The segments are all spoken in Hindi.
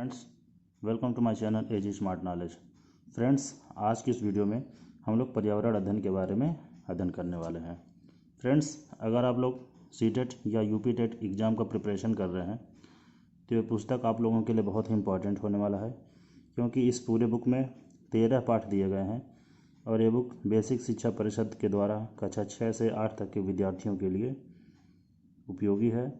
Friends, welcome to my channel AG smart knowledge. Friends, आज की इस वीडियो में हम लोग पर्यावरण अध्ययन के बारे में अध्ययन करने वाले हैं। फ्रेंड्स, अगर आप लोग सीटेट या यूपी टेट एग्ज़ाम का प्रिपरेशन कर रहे हैं तो ये पुस्तक आप लोगों के लिए बहुत ही इंपॉर्टेंट होने वाला है, क्योंकि इस पूरे बुक में 13 पाठ दिए गए हैं और ये बुक बेसिक शिक्षा परिषद के द्वारा कक्षा 6 से 8 तक के विद्यार्थियों के लिए उपयोगी है।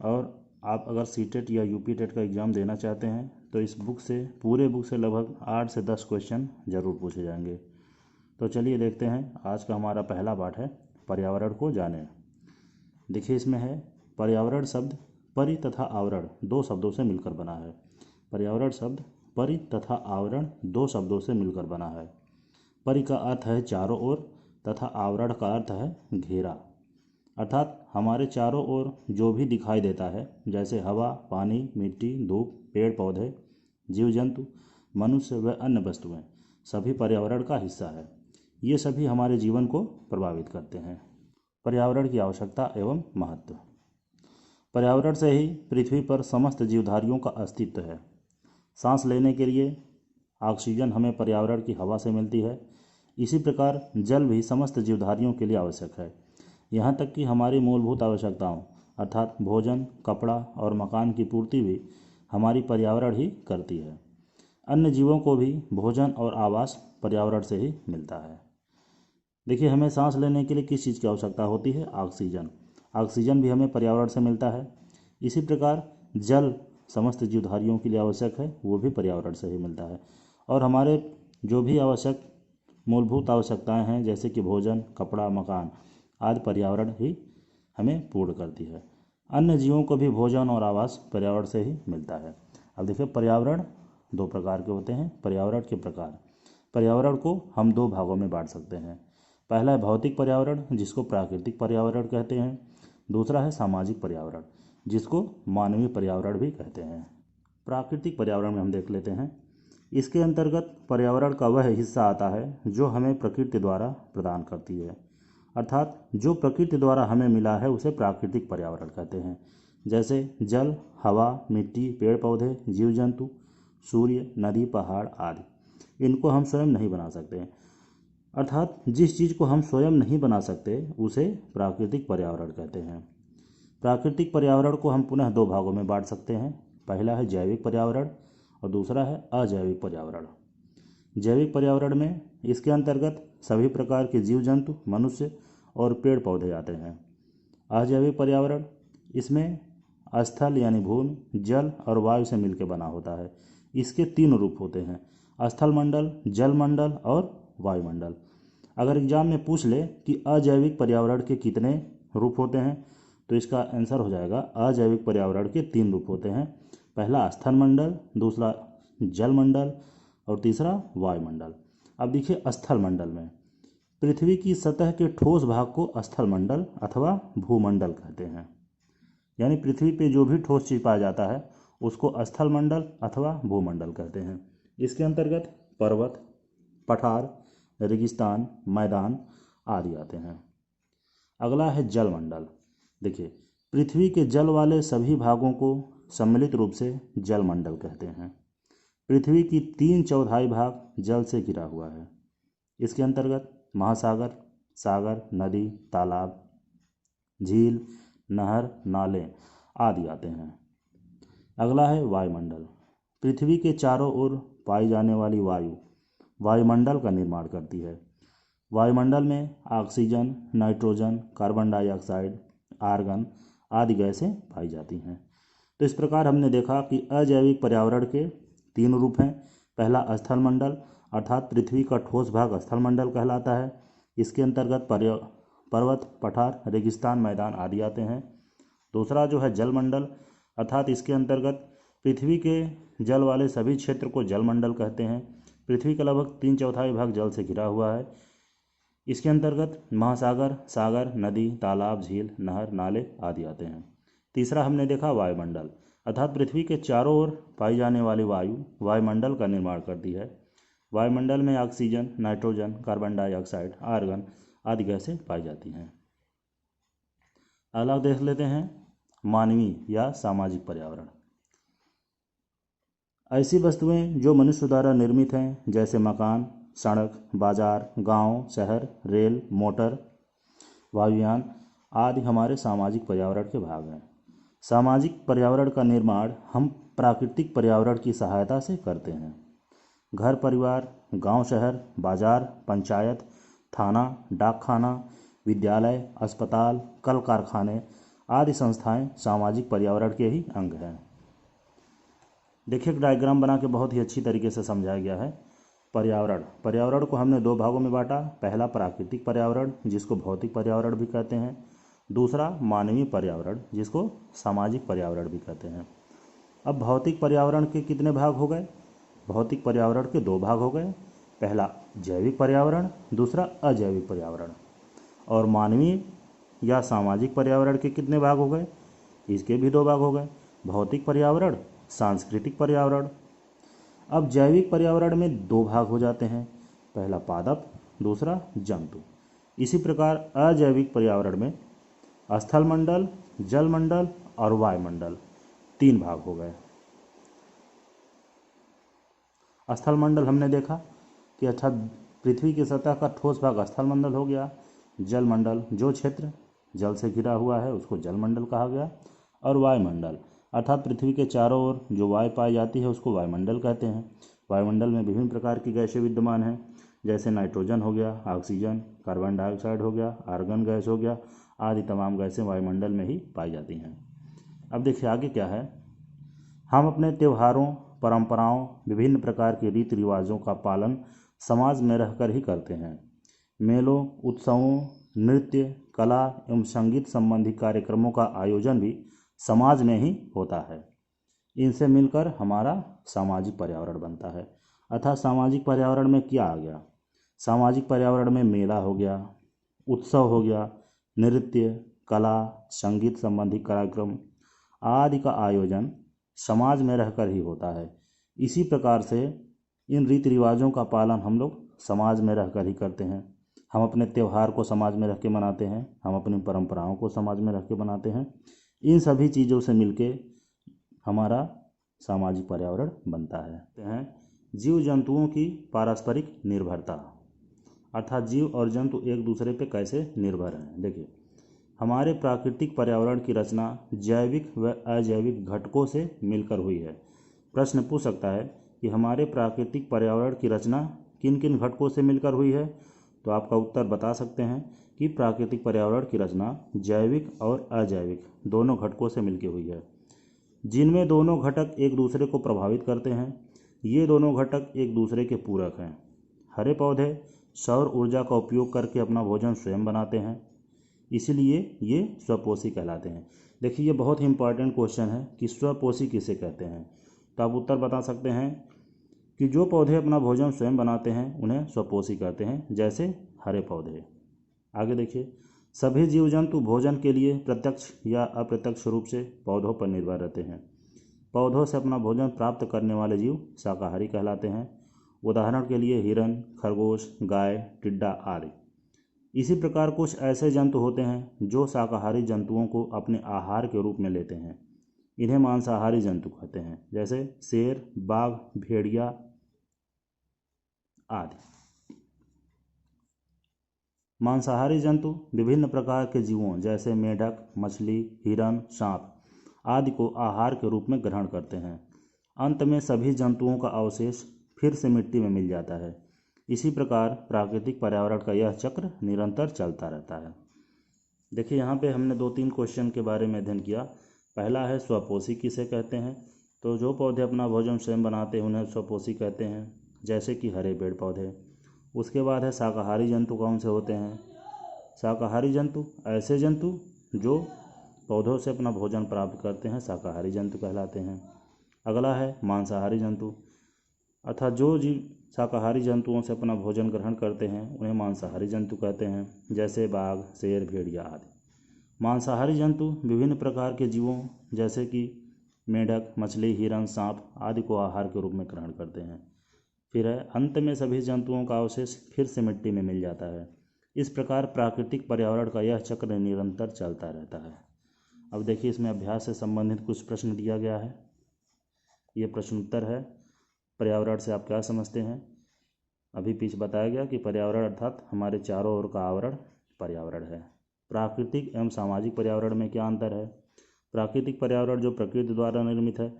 और आप अगर सीटेट या यूपी टेट का एग्ज़ाम देना चाहते हैं तो इस बुक से, पूरे बुक से लगभग 8 से 10 क्वेश्चन ज़रूर पूछे जाएंगे। तो चलिए देखते हैं, आज का हमारा पहला पाठ है पर्यावरण को जानें। देखिए, इसमें है पर्यावरण शब्द परि तथा आवरण दो शब्दों से मिलकर बना है। पर्यावरण शब्द परि तथा आवरण दो शब्दों से मिलकर बना है। परि का अर्थ है चारों ओर तथा आवरण का अर्थ है घेरा, अर्थात हमारे चारों ओर जो भी दिखाई देता है, जैसे हवा, पानी, मिट्टी, धूप, पेड़ पौधे, जीव जंतु, मनुष्य व अन्य वस्तुएं, सभी पर्यावरण का हिस्सा है। ये सभी हमारे जीवन को प्रभावित करते हैं। पर्यावरण की आवश्यकता एवं महत्व। पर्यावरण से ही पृथ्वी पर समस्त जीवधारियों का अस्तित्व है। सांस लेने के लिए ऑक्सीजन हमें पर्यावरण की हवा से मिलती है। इसी प्रकार जल भी समस्त जीवधारियों के लिए आवश्यक है। यहाँ तक कि हमारी मूलभूत आवश्यकताओं अर्थात भोजन, कपड़ा और मकान की पूर्ति भी हमारी पर्यावरण ही करती है। अन्य जीवों को भी भोजन और आवास पर्यावरण से ही मिलता है। देखिए, हमें सांस लेने के लिए किस चीज़ की आवश्यकता होती है? ऑक्सीजन। ऑक्सीजन भी हमें पर्यावरण से मिलता है। इसी प्रकार जल समस्त जीवधारियों के लिए आवश्यक है, वो भी पर्यावरण से ही मिलता है। और हमारे जो भी आवश्यक मूलभूत आवश्यकताएं हैं, जैसे कि भोजन, कपड़ा, मकान आदि, पर्यावरण ही हमें पूर्ण करती है। अन्य जीवों को भी भोजन और आवास पर्यावरण से ही मिलता है। अब देखिए, पर्यावरण दो प्रकार के होते हैं। पर्यावरण के प्रकार। पर्यावरण को हम दो भागों में बांट सकते हैं। पहला है भौतिक पर्यावरण, जिसको प्राकृतिक पर्यावरण कहते हैं। दूसरा है सामाजिक पर्यावरण, जिसको मानवीय पर्यावरण भी कहते हैं। प्राकृतिक पर्यावरण में हम देख लेते हैं। इसके अंतर्गत पर्यावरण का वह हिस्सा आता है जो हमें प्रकृति द्वारा प्रदान करती है, अर्थात जो प्रकृति द्वारा हमें मिला है उसे प्राकृतिक पर्यावरण कहते हैं। जैसे जल, हवा, मिट्टी, पेड़ पौधे, जीव जंतु, सूर्य, नदी, पहाड़ आदि। इनको हम स्वयं नहीं बना सकते, अर्थात जिस चीज़ को हम स्वयं नहीं बना सकते उसे प्राकृतिक पर्यावरण कहते हैं। प्राकृतिक पर्यावरण को हम पुनः दो भागों में बांट सकते हैं। पहला है जैविक पर्यावरण और दूसरा है अजैविक पर्यावरण। जैविक पर्यावरण में इसके अंतर्गत सभी प्रकार के जीव जंतु, मनुष्य और पेड़ पौधे आते हैं। अजैविक पर्यावरण, इसमें स्थल यानी भूमि, जल और वायु से मिलकर बना होता है। इसके तीन रूप होते हैं: स्थल मंडल, जल मंडल और वायुमंडल। अगर एग्जाम में पूछ ले कि अजैविक पर्यावरण के कितने रूप होते हैं, तो इसका आंसर हो जाएगा अजैविक पर्यावरण के तीन रूप होते हैं। पहला स्थल मंडल, दूसरा जल मंडल और तीसरा वायुमंडल। अब देखिए, स्थल मंडल में पृथ्वी की सतह के ठोस भाग को स्थल मंडल अथवा भूमंडल कहते हैं। यानी पृथ्वी पे जो भी ठोस चीज पाया जाता है उसको स्थल मंडल अथवा भूमंडल कहते हैं। इसके अंतर्गत पर्वत, पठार, रेगिस्तान, मैदान आदि आते हैं। अगला है जल मंडल। देखिए, पृथ्वी के जल वाले सभी भागों को सम्मिलित रूप से जल मंडल कहते हैं। पृथ्वी की 3/4 भाग जल से घिरा हुआ है। इसके अंतर्गत महासागर, सागर, नदी, तालाब, झील, नहर, नाले आदि आते हैं। अगला है वायुमंडल। पृथ्वी के चारों ओर पाई जाने वाली वायु वायुमंडल का निर्माण करती है। वायुमंडल में oxygen, nitrogen, carbon dioxide, argon आदि गैसें पाई जाती हैं। तो इस प्रकार हमने देखा कि अजैविक पर्यावरण के तीन रूप हैं। पहला स्थल मंडल, अर्थात पृथ्वी का ठोस भाग स्थल मंडल कहलाता है। इसके अंतर्गत पर्वत, पठार, रेगिस्तान, मैदान आदि आते हैं। दूसरा जो है जल मंडल, अर्थात इसके अंतर्गत पृथ्वी के जल वाले सभी क्षेत्र को जल मंडल कहते हैं। पृथ्वी का लगभग 3/4 भाग जल से घिरा हुआ है। इसके अंतर्गत महासागर, सागर, नदी, तालाब, झील, नहर, नाले आदि आते हैं। तीसरा हमने देखा वायुमंडल, अर्थात पृथ्वी के चारों ओर पाई जाने वाली वायु वायुमंडल का निर्माण करती है। वायुमंडल में oxygen, nitrogen, carbon dioxide, argon आदि गैसें पाई जाती हैं। अगला देख लेते हैं मानवीय या सामाजिक पर्यावरण। ऐसी वस्तुएं जो मनुष्य द्वारा निर्मित हैं, जैसे मकान, सड़क, बाजार, गांव, शहर, रेल, मोटर, वायुयान आदि हमारे सामाजिक पर्यावरण के भाग हैं। सामाजिक पर्यावरण का निर्माण हम प्राकृतिक पर्यावरण की सहायता से करते हैं। घर परिवार, गांव शहर, बाजार, पंचायत, थाना, डाकखाना, विद्यालय, अस्पताल, कल कारखाने आदि संस्थाएं सामाजिक पर्यावरण के ही अंग हैं। देखिए, एक डायग्राम बना के बहुत ही अच्छी तरीके से समझाया गया है। पर्यावरण को हमने दो भागों में बांटा। पहला प्राकृतिक पर्यावरण, जिसको भौतिक पर्यावरण भी कहते हैं। दूसरा मानवीय पर्यावरण, जिसको सामाजिक पर्यावरण भी कहते हैं। अब भौतिक पर्यावरण के कितने भाग हो गए? भौतिक पर्यावरण के दो भाग हो गए। पहला जैविक पर्यावरण, दूसरा अजैविक पर्यावरण। और मानवीय या सामाजिक पर्यावरण के कितने भाग हो गए? इसके भी दो भाग हो गए, भौतिक पर्यावरण, सांस्कृतिक पर्यावरण। अब जैविक पर्यावरण में दो भाग हो जाते हैं, पहला पादप, दूसरा जंतु। इसी प्रकार अजैविक पर्यावरण में स्थल मंडल, जल मंडल और वायुमंडल तीन भाग हो गए। स्थल मंडल हमने देखा कि अर्थात पृथ्वी की सतह का ठोस भाग स्थल मंडल हो गया। जल मंडल, जो क्षेत्र जल से घिरा हुआ है उसको जल मंडल कहा गया। और वायुमंडल अर्थात पृथ्वी के चारों ओर जो वायु पाई जाती है उसको वायुमंडल कहते हैं। वायुमंडल में विभिन्न प्रकार की गैसें विद्यमान हैं, जैसे नाइट्रोजन हो गया, ऑक्सीजन, कार्बन डाइऑक्साइड हो गया, आर्गन गैस हो गया आदि तमाम गैसें वायुमंडल में ही पाई जाती हैं। अब देखिए आगे क्या है। हम अपने त्योहारों, परंपराओं, विभिन्न प्रकार के रीति रिवाजों का पालन समाज में रहकर ही करते हैं। मेलों, उत्सवों, नृत्य, कला एवं संगीत संबंधी कार्यक्रमों का आयोजन भी समाज में ही होता है। इनसे मिलकर हमारा सामाजिक पर्यावरण बनता है। अर्थात सामाजिक पर्यावरण में क्या आ गया? सामाजिक पर्यावरण में मेला हो गया, उत्सव हो गया, नृत्य, कला, संगीत संबंधी कार्यक्रम आदि का आयोजन समाज में रहकर ही होता है। इसी प्रकार से इन रीति रिवाजों का पालन हम लोग समाज में रहकर ही करते हैं। हम अपने त्यौहार को समाज में रह के मनाते हैं, हम अपनी परंपराओं को समाज में रह के बनाते हैं। इन सभी चीज़ों से मिलके हमारा सामाजिक पर्यावरण बनता है। जीव जंतुओं की पारस्परिक निर्भरता, अर्थात जीव और जंतु एक दूसरे पे कैसे निर्भर हैं। देखिए, हमारे प्राकृतिक पर्यावरण की रचना जैविक व अजैविक घटकों से मिलकर हुई है। प्रश्न पूछ सकता है कि हमारे प्राकृतिक पर्यावरण की रचना किन किन घटकों से मिलकर हुई है, तो आपका उत्तर बता सकते हैं कि प्राकृतिक पर्यावरण की रचना जैविक और अजैविक दोनों घटकों से मिलकर हुई है, जिनमें दोनों घटक एक दूसरे को प्रभावित करते हैं। ये दोनों घटक एक दूसरे के पूरक हैं। हरे पौधे सौर ऊर्जा का उपयोग करके अपना भोजन स्वयं बनाते हैं, इसलिए ये स्वपोषी कहलाते हैं। देखिए, ये बहुत ही इंपॉर्टेंट क्वेश्चन है कि स्वपोषी किसे कहते हैं। तो आप उत्तर बता सकते हैं कि जो पौधे अपना भोजन स्वयं बनाते हैं उन्हें स्वपोषी कहते हैं, जैसे हरे पौधे। आगे देखिए, सभी जीव जंतु भोजन के लिए प्रत्यक्ष या अप्रत्यक्ष रूप से पौधों पर निर्भर रहते हैं। पौधों से अपना भोजन प्राप्त करने वाले जीव शाकाहारी कहलाते हैं। उदाहरण के लिए हिरन, खरगोश, गाय, टिड्डा आदि। इसी प्रकार कुछ ऐसे जंतु होते हैं जो शाकाहारी जंतुओं को अपने आहार के रूप में लेते हैं, इन्हें मांसाहारी जंतु कहते हैं, जैसे शेर, बाघ, भेड़िया आदि। मांसाहारी जंतु विभिन्न प्रकार के जीवों जैसे मेढक, मछली, हिरन, सांप आदि को आहार के रूप में ग्रहण करते हैं। अंत में सभी जंतुओं का अवशेष फिर से मिट्टी में मिल जाता है। इसी प्रकार प्राकृतिक पर्यावरण का यह चक्र निरंतर चलता रहता है। देखिए, यहाँ पे हमने 2-3 क्वेश्चन के बारे में अध्ययन किया। पहला है स्वपोषी किसे कहते हैं, तो जो पौधे अपना भोजन स्वयं बनाते हैं उन्हें स्वपोषी कहते हैं, जैसे कि हरे पेड़ पौधे। उसके बाद है शाकाहारी जंतु कौन से होते हैं। शाकाहारी जंतु ऐसे जंतु जो पौधों से अपना भोजन प्राप्त करते हैं, शाकाहारी जंतु कहलाते हैं। अगला है मांसाहारी जंतु, अर्थात जो जीव शाकाहारी जंतुओं से अपना भोजन ग्रहण करते हैं उन्हें मांसाहारी जंतु कहते हैं, जैसे बाघ, शेर, भेड़िया आदि। मांसाहारी जंतु विभिन्न प्रकार के जीवों जैसे कि मेढक, मछली, हिरन, सांप आदि को आहार के रूप में ग्रहण करते हैं। फिर है अंत में सभी जंतुओं का अवशेष फिर से मिट्टी में मिल जाता है। इस प्रकार प्राकृतिक पर्यावरण का यह चक्र निरंतर चलता रहता है। अब देखिए, इसमें अभ्यास से संबंधित कुछ प्रश्न दिया गया है। ये प्रश्न उत्तर है। पर्यावरण से आप क्या समझते हैं? अभी पीछे बताया गया कि पर्यावरण अर्थात हमारे चारों ओर का आवरण पर्यावरण है। प्राकृतिक एवं सामाजिक पर्यावरण में क्या अंतर है? प्राकृतिक पर्यावरण जो प्रकृति द्वारा निर्मित है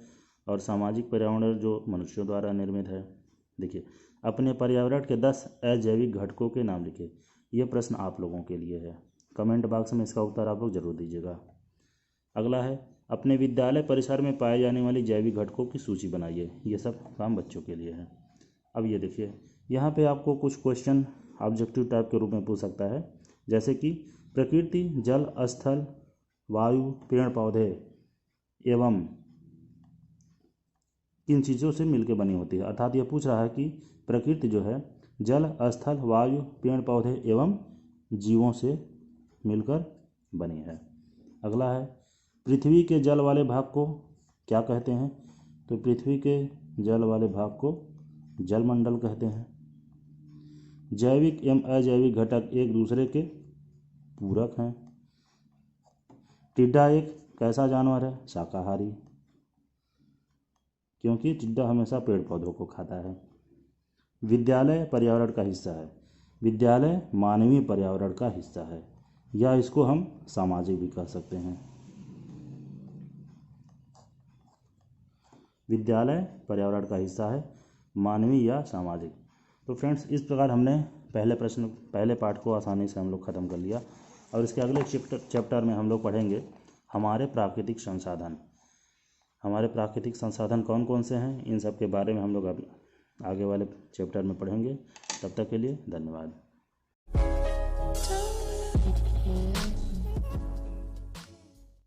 और सामाजिक पर्यावरण जो मनुष्यों द्वारा निर्मित है। देखिए, अपने पर्यावरण के 10 अजैविक घटकों के नाम लिखिए। ये प्रश्न आप लोगों के लिए है, कमेंट बॉक्स में इसका उत्तर आप लोग जरूर दीजिएगा। अगला है, अपने विद्यालय परिसर में पाए जाने वाली जैविक घटकों की सूची बनाइए। ये सब काम बच्चों के लिए है। अब ये देखिए, यहाँ पे आपको कुछ क्वेश्चन ऑब्जेक्टिव टाइप के रूप में पूछ सकता है, जैसे कि प्रकृति जल, स्थल, वायु, पेड़ पौधे एवं किन चीज़ों से मिलकर बनी होती है। अर्थात ये पूछ रहा है कि प्रकृति जो है जल, स्थल, वायु, पेड़ पौधे एवं जीवों से मिलकर बनी है। अगला है, पृथ्वी के जल वाले भाग को क्या कहते हैं? तो पृथ्वी के जल वाले भाग को जलमंडल कहते हैं। जैविक एवं अजैविक घटक एक दूसरे के पूरक हैं। टिड्डा एक कैसा जानवर है? शाकाहारी, क्योंकि टिड्डा हमेशा पेड़ पौधों को खाता है। विद्यालय पर्यावरण का हिस्सा है। विद्यालय मानवीय पर्यावरण का हिस्सा है, या इसको हम सामाजिक भी कह सकते हैं। विद्यालय पर्यावरण का हिस्सा है, मानवीय या सामाजिक। तो फ्रेंड्स, इस प्रकार हमने पहले पार्ट को आसानी से हम लोग ख़त्म कर लिया। और इसके अगले चैप्टर में हम लोग पढ़ेंगे हमारे प्राकृतिक संसाधन। हमारे प्राकृतिक संसाधन कौन कौन से हैं, इन सब के बारे में हम लोग आगे वाले चैप्टर में पढ़ेंगे। तब तक के लिए धन्यवाद।